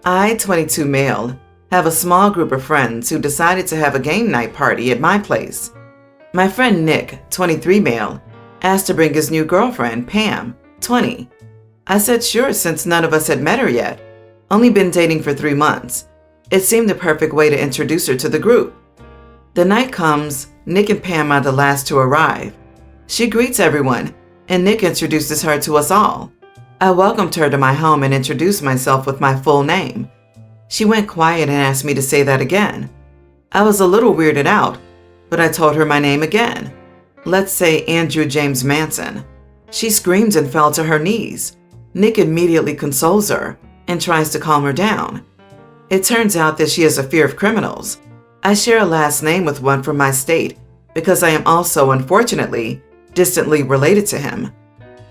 I, 22 male, have a small group of friends who decided to have a game night party at my place. My friend Nick, 23 male, asked to bring his new girlfriend, Pam, 20. I said sure since none of us had met her yet, only been dating for 3 months. It seemed the perfect way to introduce her to the group. The night comes, Nick and Pam are the last to arrive. She greets everyone, and Nick introduces her to us all. I welcomed her to my home and introduced myself with my full name. She went quiet and asked me to say that again. I was a little weirded out, but I told her my name again. Let's say Andrew James Manson. She screamed and fell to her knees. Nick immediately consoles her and tries to calm her down. It turns out that she has a fear of criminals. I share a last name with one from my state because I am also, unfortunately, distantly related to him.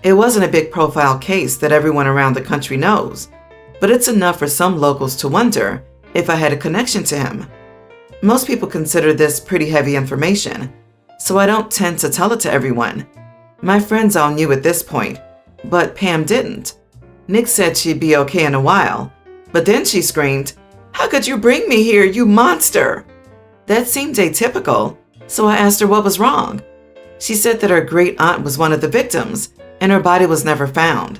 It wasn't a big profile case that everyone around the country knows, but it's enough for some locals to wonder if I had a connection to him. Most people consider this pretty heavy information, so I don't tend to tell it to everyone. My friends all knew at this point, but Pam didn't. Nick said she'd be okay in a while, but then she screamed, "How could you bring me here, you monster?" That seemed atypical, so I asked her what was wrong. She said that her great aunt was one of the victims, and her body was never found.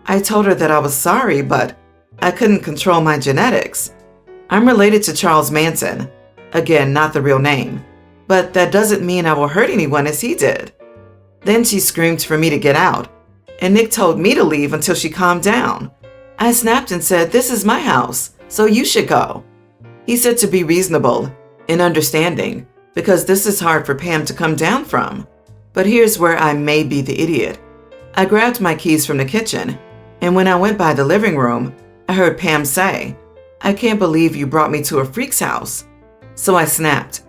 I told her that I was sorry, but I couldn't control my genetics. I'm related to Charles Manson, again, not the real name, but that doesn't mean I will hurt anyone as he did. Then she screamed for me to get out, and Nick told me to leave until she calmed down. I snapped and said, "This is my house, so you should go." He said to be reasonable and understanding, because this is hard for Pam to come down from. But here's where I may be the idiot. I grabbed my keys from the kitchen, and when I went by the living room, I heard Pam say, "I can't believe you brought me to a freak's house." So I snapped.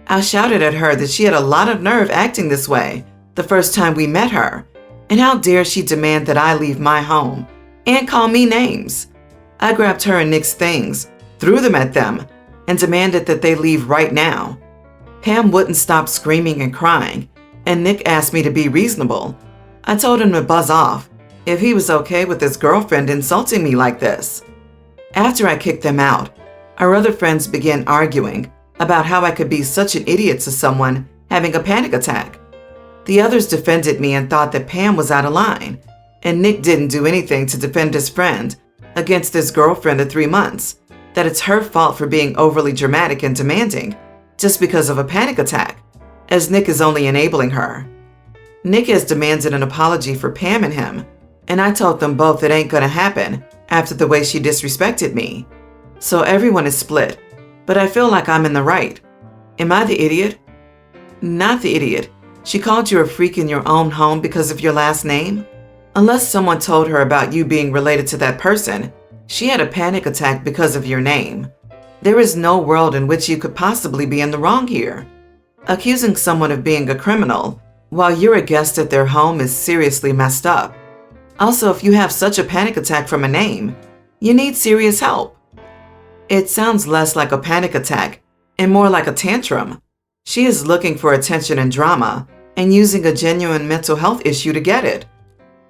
I shouted at her that she had a lot of nerve acting this way the first time we met her, and how dare she demand that I leave my home and call me names. I grabbed her and Nick's things, threw them at them, and demanded that they leave right now. Pam wouldn't stop screaming and crying, and Nick asked me to be reasonable. I told him to buzz off if he was okay with his girlfriend insulting me like this. After I kicked them out, our other friends began arguing about how I could be such an idiot to someone having a panic attack. The others defended me and thought that Pam was out of line, and Nick didn't do anything to defend his friend against his girlfriend of 3 months, that it's her fault for being overly dramatic and demanding just because of a panic attack, as Nick is only enabling her. Nick has demanded an apology for Pam and him, and I told them both it ain't gonna happen after the way she disrespected me. So everyone is split, but I feel like I'm in the right. Am I the idiot? Not the idiot. She called you a freak in your own home because of your last name? Unless someone told her about you being related to that person, she had a panic attack because of your name. There is no world in which you could possibly be in the wrong here. Accusing someone of being a criminal while you're a guest at their home is seriously messed up. Also, if you have such a panic attack from a name, you need serious help. It sounds less like a panic attack and more like a tantrum. She is looking for attention and drama and using a genuine mental health issue to get it.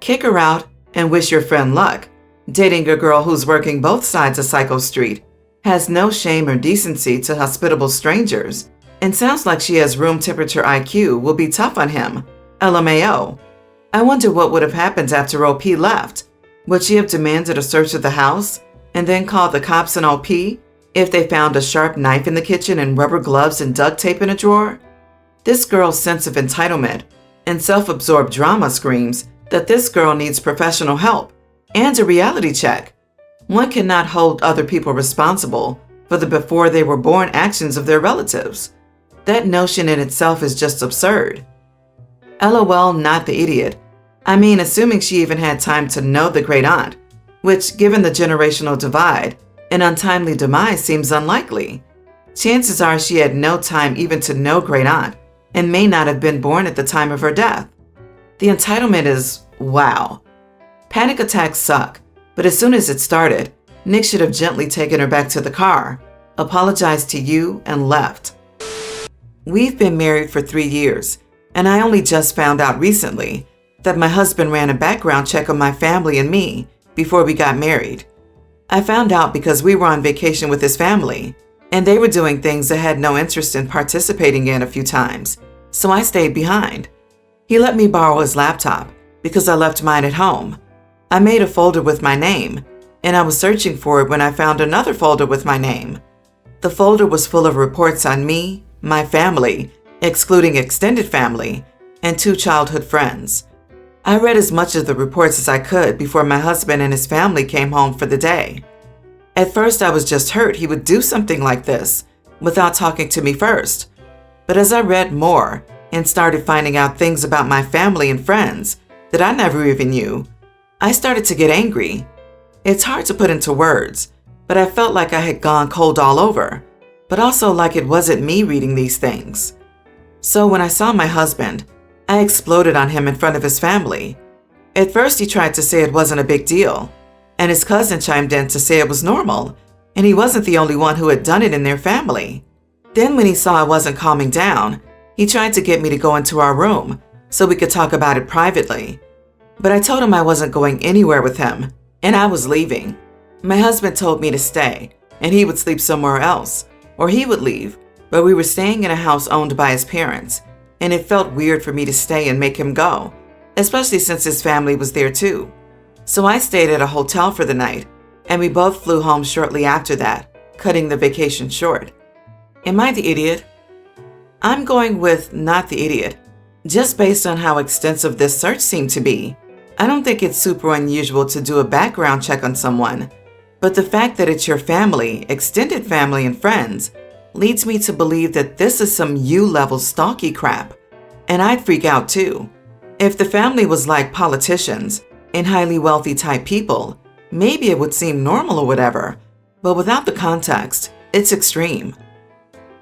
Kick her out and wish your friend luck. Dating a girl who's working both sides of Psycho Street, has no shame or decency to hospitable strangers, and sounds like she has room temperature IQ will be tough on him. LMAO. I wonder what would have happened after OP left. Would she have demanded a search of the house and then called the cops on OP if they found a sharp knife in the kitchen and rubber gloves and duct tape in a drawer? This girl's sense of entitlement and self-absorbed drama screams that this girl needs professional help and a reality check. One cannot hold other people responsible for the before they were born actions of their relatives. That notion in itself is just absurd. LOL, not the idiot. I mean, assuming she even had time to know the great aunt, which, given the generational divide, an untimely demise seems unlikely. Chances are she had no time even to know great aunt and may not have been born at the time of her death. The entitlement is wow. Panic attacks suck, but as soon as it started, Nick should have gently taken her back to the car, apologized to you, and left. We've been married for 3 years, and I only just found out recently that my husband ran a background check on my family and me before we got married. I found out because we were on vacation with his family, and they were doing things I had no interest in participating in a few times, so I stayed behind. He let me borrow his laptop because I left mine at home. I made a folder with my name, and I was searching for it when I found another folder with my name. The folder was full of reports on me, my family, excluding extended family, and 2 childhood friends. I read as much of the reports as I could before my husband and his family came home for the day. At first, I was just hurt he would do something like this without talking to me first. But as I read more and started finding out things about my family and friends that I never even knew, I started to get angry. It's hard to put into words, but I felt like I had gone cold all over, but also like it wasn't me reading these things. So when I saw my husband, I exploded on him in front of his family. At first, he tried to say it wasn't a big deal, and his cousin chimed in to say it was normal, and he wasn't the only one who had done it in their family. Then when he saw I wasn't calming down, he tried to get me to go into our room so we could talk about it privately. But I told him I wasn't going anywhere with him, and I was leaving. My husband told me to stay, and he would sleep somewhere else, or he would leave, but we were staying in a house owned by his parents, and it felt weird for me to stay and make him go, especially since his family was there too. So I stayed at a hotel for the night, and we both flew home shortly after that, cutting the vacation short. Am I the idiot? I'm going with not the idiot, just based on how extensive this search seemed to be. I don't think it's super unusual to do a background check on someone, but the fact that it's your family, extended family, and friends leads me to believe that this is some U-level stalky crap, and I'd freak out too. If the family was like politicians and highly wealthy type people, maybe it would seem normal or whatever, but without the context, it's extreme.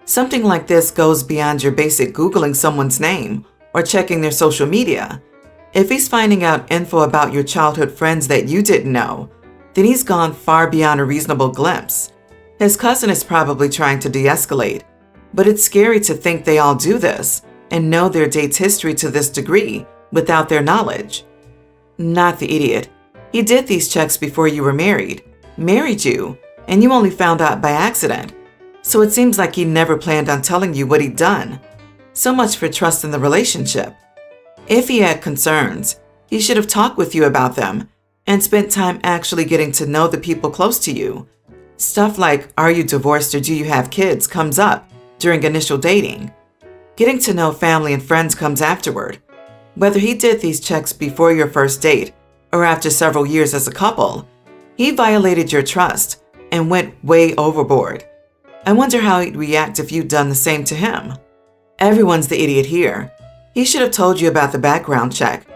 Something like this goes beyond your basic Googling someone's name or checking their social media. If he's finding out info about your childhood friends that you didn't know, then he's gone far beyond a reasonable glimpse. His cousin is probably trying to de-escalate, but it's scary to think they all do this and know their date's history to this degree without their knowledge. Not the idiot. He did these checks before you were married you, and you only found out by accident. So it seems like he never planned on telling you what he'd done. So much for trust in the relationship. If he had concerns, he should have talked with you about them and spent time actually getting to know the people close to you. Stuff like, are you divorced or do you have kids, comes up during initial dating. Getting to know family and friends comes afterward. Whether he did these checks before your first date or after several years as a couple, he violated your trust and went way overboard. I wonder how he'd react if you'd done the same to him. Everyone's the idiot here. He should have told you about the background check,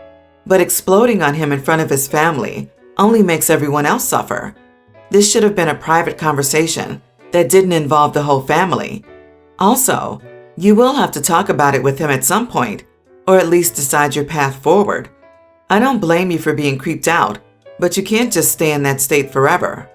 but exploding on him in front of his family only makes everyone else suffer. This should have been a private conversation that didn't involve the whole family. Also, you will have to talk about it with him at some point, or at least decide your path forward. I don't blame you for being creeped out, but you can't just stay in that state forever.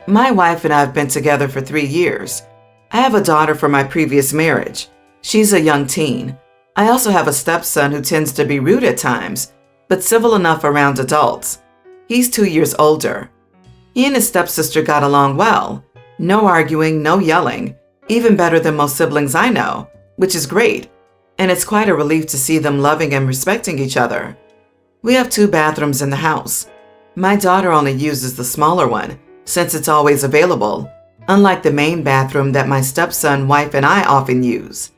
My wife and I have been together for 3 years. I have a daughter from my previous marriage. She's a young teen. I also have a stepson who tends to be rude at times, but civil enough around adults. He's 2 years older. He and his stepsister got along well. No arguing, no yelling, even better than most siblings I know, which is great. And it's quite a relief to see them loving and respecting each other. We have 2 bathrooms in the house. My daughter only uses the smaller one, since it's always available, unlike the main bathroom that my stepson, wife, and I often use.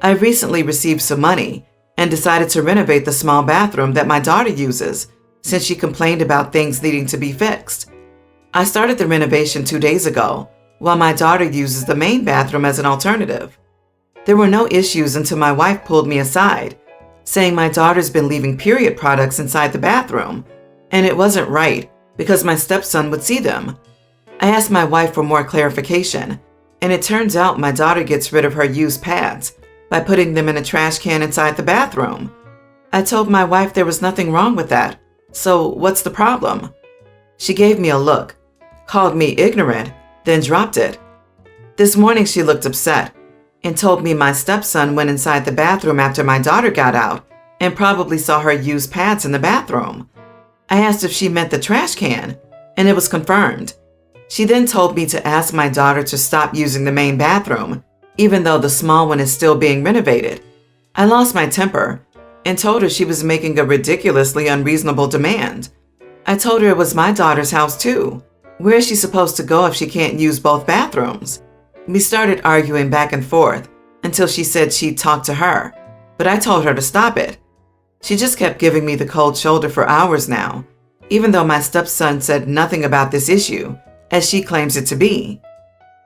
I recently received some money and decided to renovate the small bathroom that my daughter uses, since she complained about things needing to be fixed. I started the renovation 2 days ago, while my daughter uses the main bathroom as an alternative. There were no issues until my wife pulled me aside, saying my daughter's been leaving period products inside the bathroom, and it wasn't right because my stepson would see them. I asked my wife for more clarification, and it turns out my daughter gets rid of her used pads by putting them in a trash can inside the bathroom. I told my wife there was nothing wrong with that, so what's the problem? She gave me a look, called me ignorant, then dropped it. This morning she looked upset and told me my stepson went inside the bathroom after my daughter got out and probably saw her used pads in the bathroom. I asked if she meant the trash can, and it was confirmed. She then told me to ask my daughter to stop using the main bathroom, even though the small one is still being renovated. I lost my temper and told her she was making a ridiculously unreasonable demand. I told her it was my daughter's house too. Where is she supposed to go if she can't use both bathrooms? We started arguing back and forth until she said she'd talk to her, but I told her to stop it. She just kept giving me the cold shoulder for hours now, even though my stepson said nothing about this issue, as she claims it to be.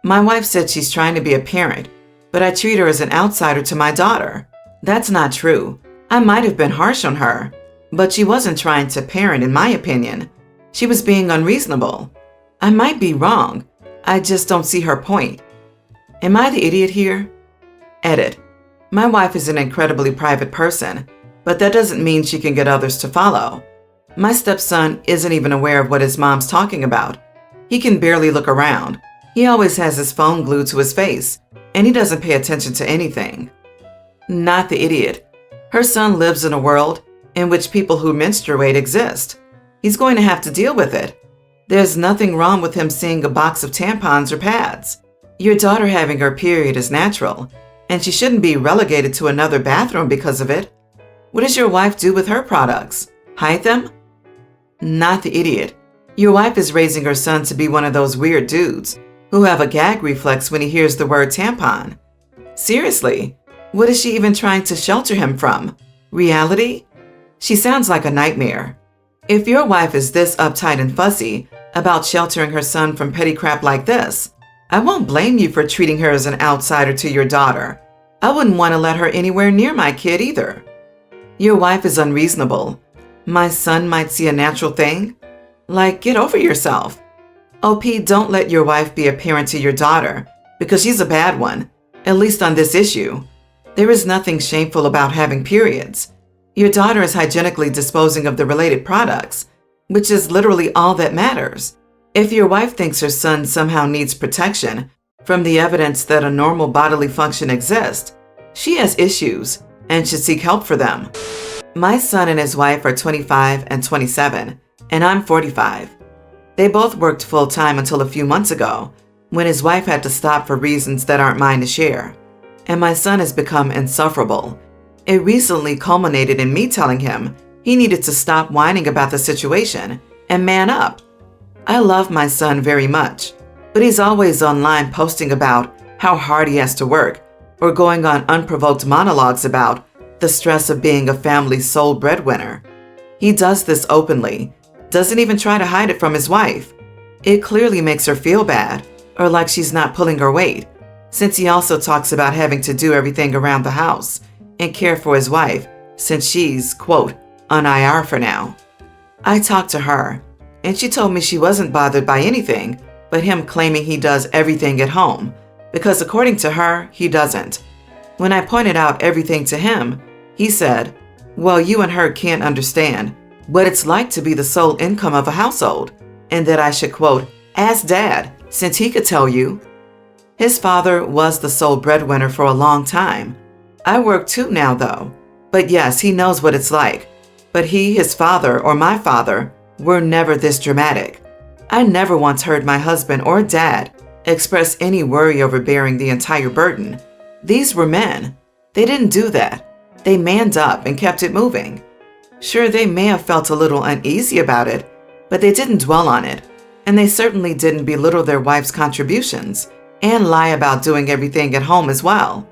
My wife said she's trying to be a parent, but I treat her as an outsider to my daughter. That's not true. I might have been harsh on her, but she wasn't trying to parent in my opinion. She was being unreasonable. I might be wrong. I just don't see her point. Am I the idiot here? Edit. My wife is an incredibly private person, but that doesn't mean she can get others to follow. My stepson isn't even aware of what his mom's talking about. He can barely look around. He always has his phone glued to his face, and he doesn't pay attention to anything. Not the idiot. Her son lives in a world in which people who menstruate exist. He's going to have to deal with it. There's nothing wrong with him seeing a box of tampons or pads. Your daughter having her period is natural, and she shouldn't be relegated to another bathroom because of it. What does your wife do with her products? Hide them? Not the idiot. Your wife is raising her son to be one of those weird dudes who have a gag reflex when he hears the word tampon. Seriously, what is she even trying to shelter him from? Reality? She sounds like a nightmare. If your wife is this uptight and fussy about sheltering her son from petty crap like this, I won't blame you for treating her as an outsider to your daughter. I wouldn't want to let her anywhere near my kid either. Your wife is unreasonable. My son might see a natural thing. Like, get over yourself. OP, don't let your wife be a parent to your daughter, because she's a bad one, at least on this issue. There is nothing shameful about having periods. Your daughter is hygienically disposing of the related products, which is literally all that matters. If your wife thinks her son somehow needs protection from the evidence that a normal bodily function exists, she has issues and should seek help for them. My son and his wife are 25 and 27, and I'm 45. They both worked full-time until a few months ago, when his wife had to stop for reasons that aren't mine to share. And my son has become insufferable. It recently culminated in me telling him he needed to stop whining about the situation and man up. I love my son very much, but he's always online posting about how hard he has to work or going on unprovoked monologues about the stress of being a family's sole breadwinner. He does this openly, doesn't even try to hide it from his wife. It clearly makes her feel bad or like she's not pulling her weight, since he also talks about having to do everything around the house and care for his wife since she's, quote, on IR for now. I talked to her, and she told me she wasn't bothered by anything but him claiming he does everything at home, because according to her, he doesn't. When I pointed out everything to him, he said, well, you and her can't understand what it's like to be the sole income of a household, and that I should, quote, ask Dad, since he could tell you. His father was the sole breadwinner for a long time. I work too now, though. But yes, he knows what it's like. But he, his father, or my father, were never this dramatic. I never once heard my husband or dad express any worry over bearing the entire burden. These were men. They didn't do that. They manned up and kept it moving. Sure, they may have felt a little uneasy about it, but they didn't dwell on it. And they certainly didn't belittle their wife's contributions and lie about doing everything at home as well.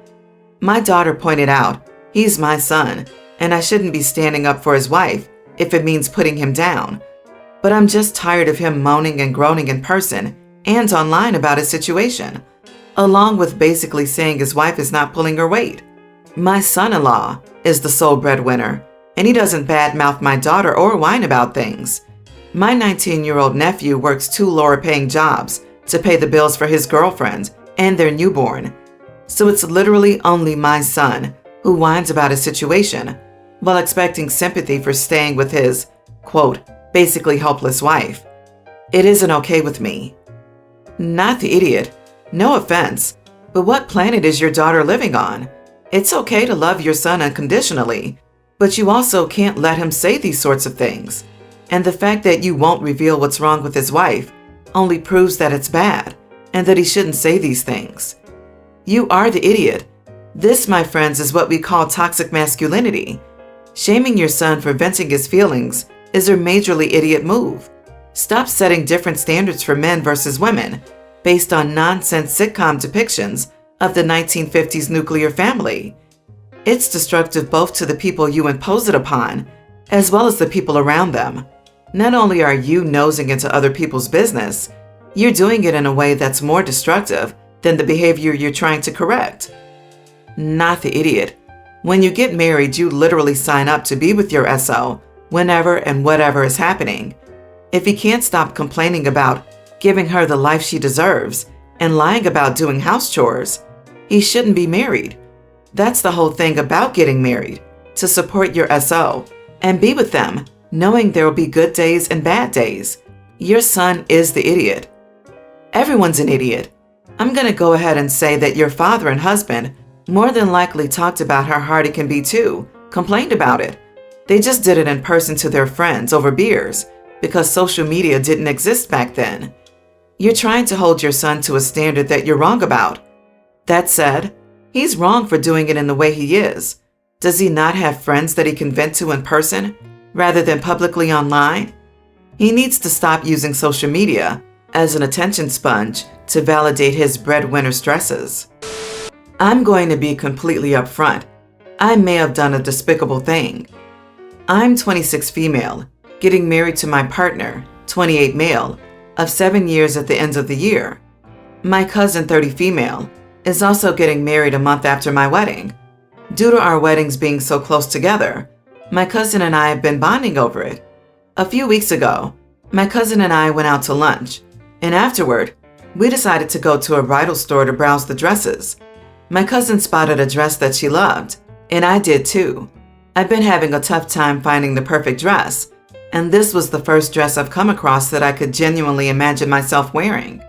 My daughter pointed out, he's my son, and I shouldn't be standing up for his wife if it means putting him down. But I'm just tired of him moaning and groaning in person and online about his situation, along with basically saying his wife is not pulling her weight. My son-in-law is the sole breadwinner, and he doesn't badmouth my daughter or whine about things. My 19-year-old nephew works 2 lower-paying jobs to pay the bills for his girlfriend and their newborn. So it's literally only my son who whines about his situation while expecting sympathy for staying with his, quote, basically helpless wife. It isn't okay with me. Not the idiot. No offense, but what planet is your daughter living on? It's okay to love your son unconditionally, but you also can't let him say these sorts of things. And the fact that you won't reveal what's wrong with his wife only proves that it's bad and that he shouldn't say these things. You are the idiot. This, my friends, is what we call toxic masculinity. Shaming your son for venting his feelings is a majorly idiot move. Stop setting different standards for men versus women based on nonsense sitcom depictions of the 1950s nuclear family. It's destructive both to the people you impose it upon, as well as the people around them. Not only are you nosing into other people's business, you're doing it in a way that's more destructive than the behavior you're trying to correct. Not the idiot. When you get married, you literally sign up to be with your SO whenever and whatever is happening. If he can't stop complaining about giving her the life she deserves and lying about doing house chores, he shouldn't be married. That's the whole thing about getting married, to support your SO and be with them, knowing there will be good days and bad days. Your son is the idiot. Everyone's an idiot. I'm going to go ahead and say that your father and husband more than likely talked about how hard it can be too, complained about it. They just did it in person to their friends over beers because social media didn't exist back then. You're trying to hold your son to a standard that you're wrong about. That said, he's wrong for doing it in the way he is. Does he not have friends that he can vent to in person rather than publicly online? He needs to stop using social media as an attention sponge to validate his breadwinner stresses. I'm going to be completely upfront. I may have done a despicable thing. I'm 26 female, getting married to my partner, 28 male, of 7 years at the end of the year. My cousin, 30 female, is also getting married a month after my wedding. Due to our weddings being so close together, my cousin and I have been bonding over it. A few weeks ago, my cousin and I went out to lunch, and afterward, we decided to go to a bridal store to browse the dresses. My cousin spotted a dress that she loved, and I did too. I've been having a tough time finding the perfect dress, and this was the first dress I've come across that I could genuinely imagine myself wearing.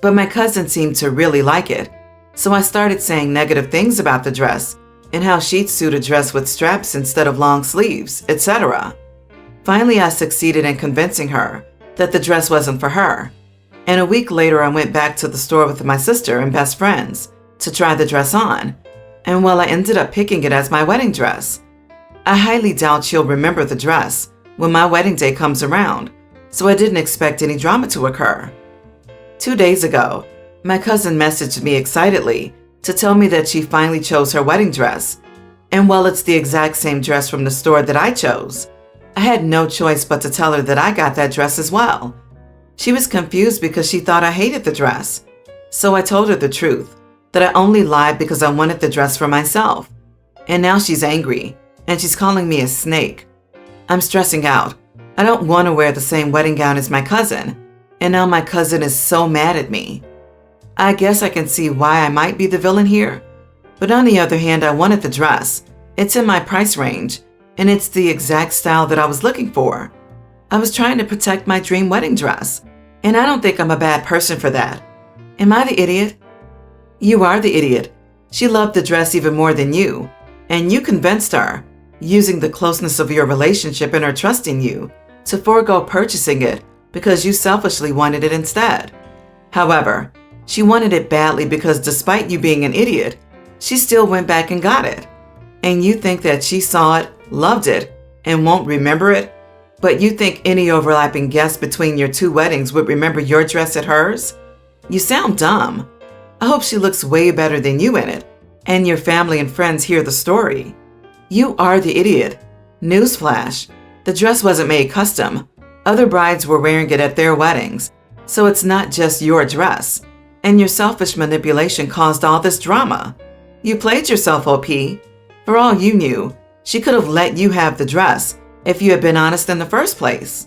But my cousin seemed to really like it, so I started saying negative things about the dress and how she'd suit a dress with straps instead of long sleeves, etc. Finally, I succeeded in convincing her that the dress wasn't for her, and a week later I went back to the store with my sister and best friends to try the dress on, and well, I ended up picking it as my wedding dress. I highly doubt she'll remember the dress when my wedding day comes around, so I didn't expect any drama to occur. 2 days ago, my cousin messaged me excitedly to tell me that she finally chose her wedding dress, and while it's the exact same dress from the store that I chose, I had no choice but to tell her that I got that dress as well. She was confused because she thought I hated the dress, so I told her the truth, that I only lied because I wanted the dress for myself. And now she's angry, and she's calling me a snake. I'm stressing out. I don't want to wear the same wedding gown as my cousin, and now my cousin is so mad at me. I guess I can see why I might be the villain here, but on the other hand, I wanted the dress. It's in my price range, and it's the exact style that I was looking for. I was trying to protect my dream wedding dress, and I don't think I'm a bad person for that. Am I the idiot? You are the idiot. She loved the dress even more than you, and you convinced her, using the closeness of your relationship and her trusting you, to forego purchasing it because you selfishly wanted it instead. However, she wanted it badly because despite you being an idiot, she still went back and got it. And you think that she saw it, loved it, and won't remember it? But you think any overlapping guests between your two weddings would remember your dress at hers? You sound dumb. I hope she looks way better than you in it, and your family and friends hear the story. You are the idiot. Newsflash, the dress wasn't made custom. Other brides were wearing it at their weddings, so it's not just your dress. And your selfish manipulation caused all this drama. You played yourself, OP. For all you knew, she could have let you have the dress if you had been honest in the first place.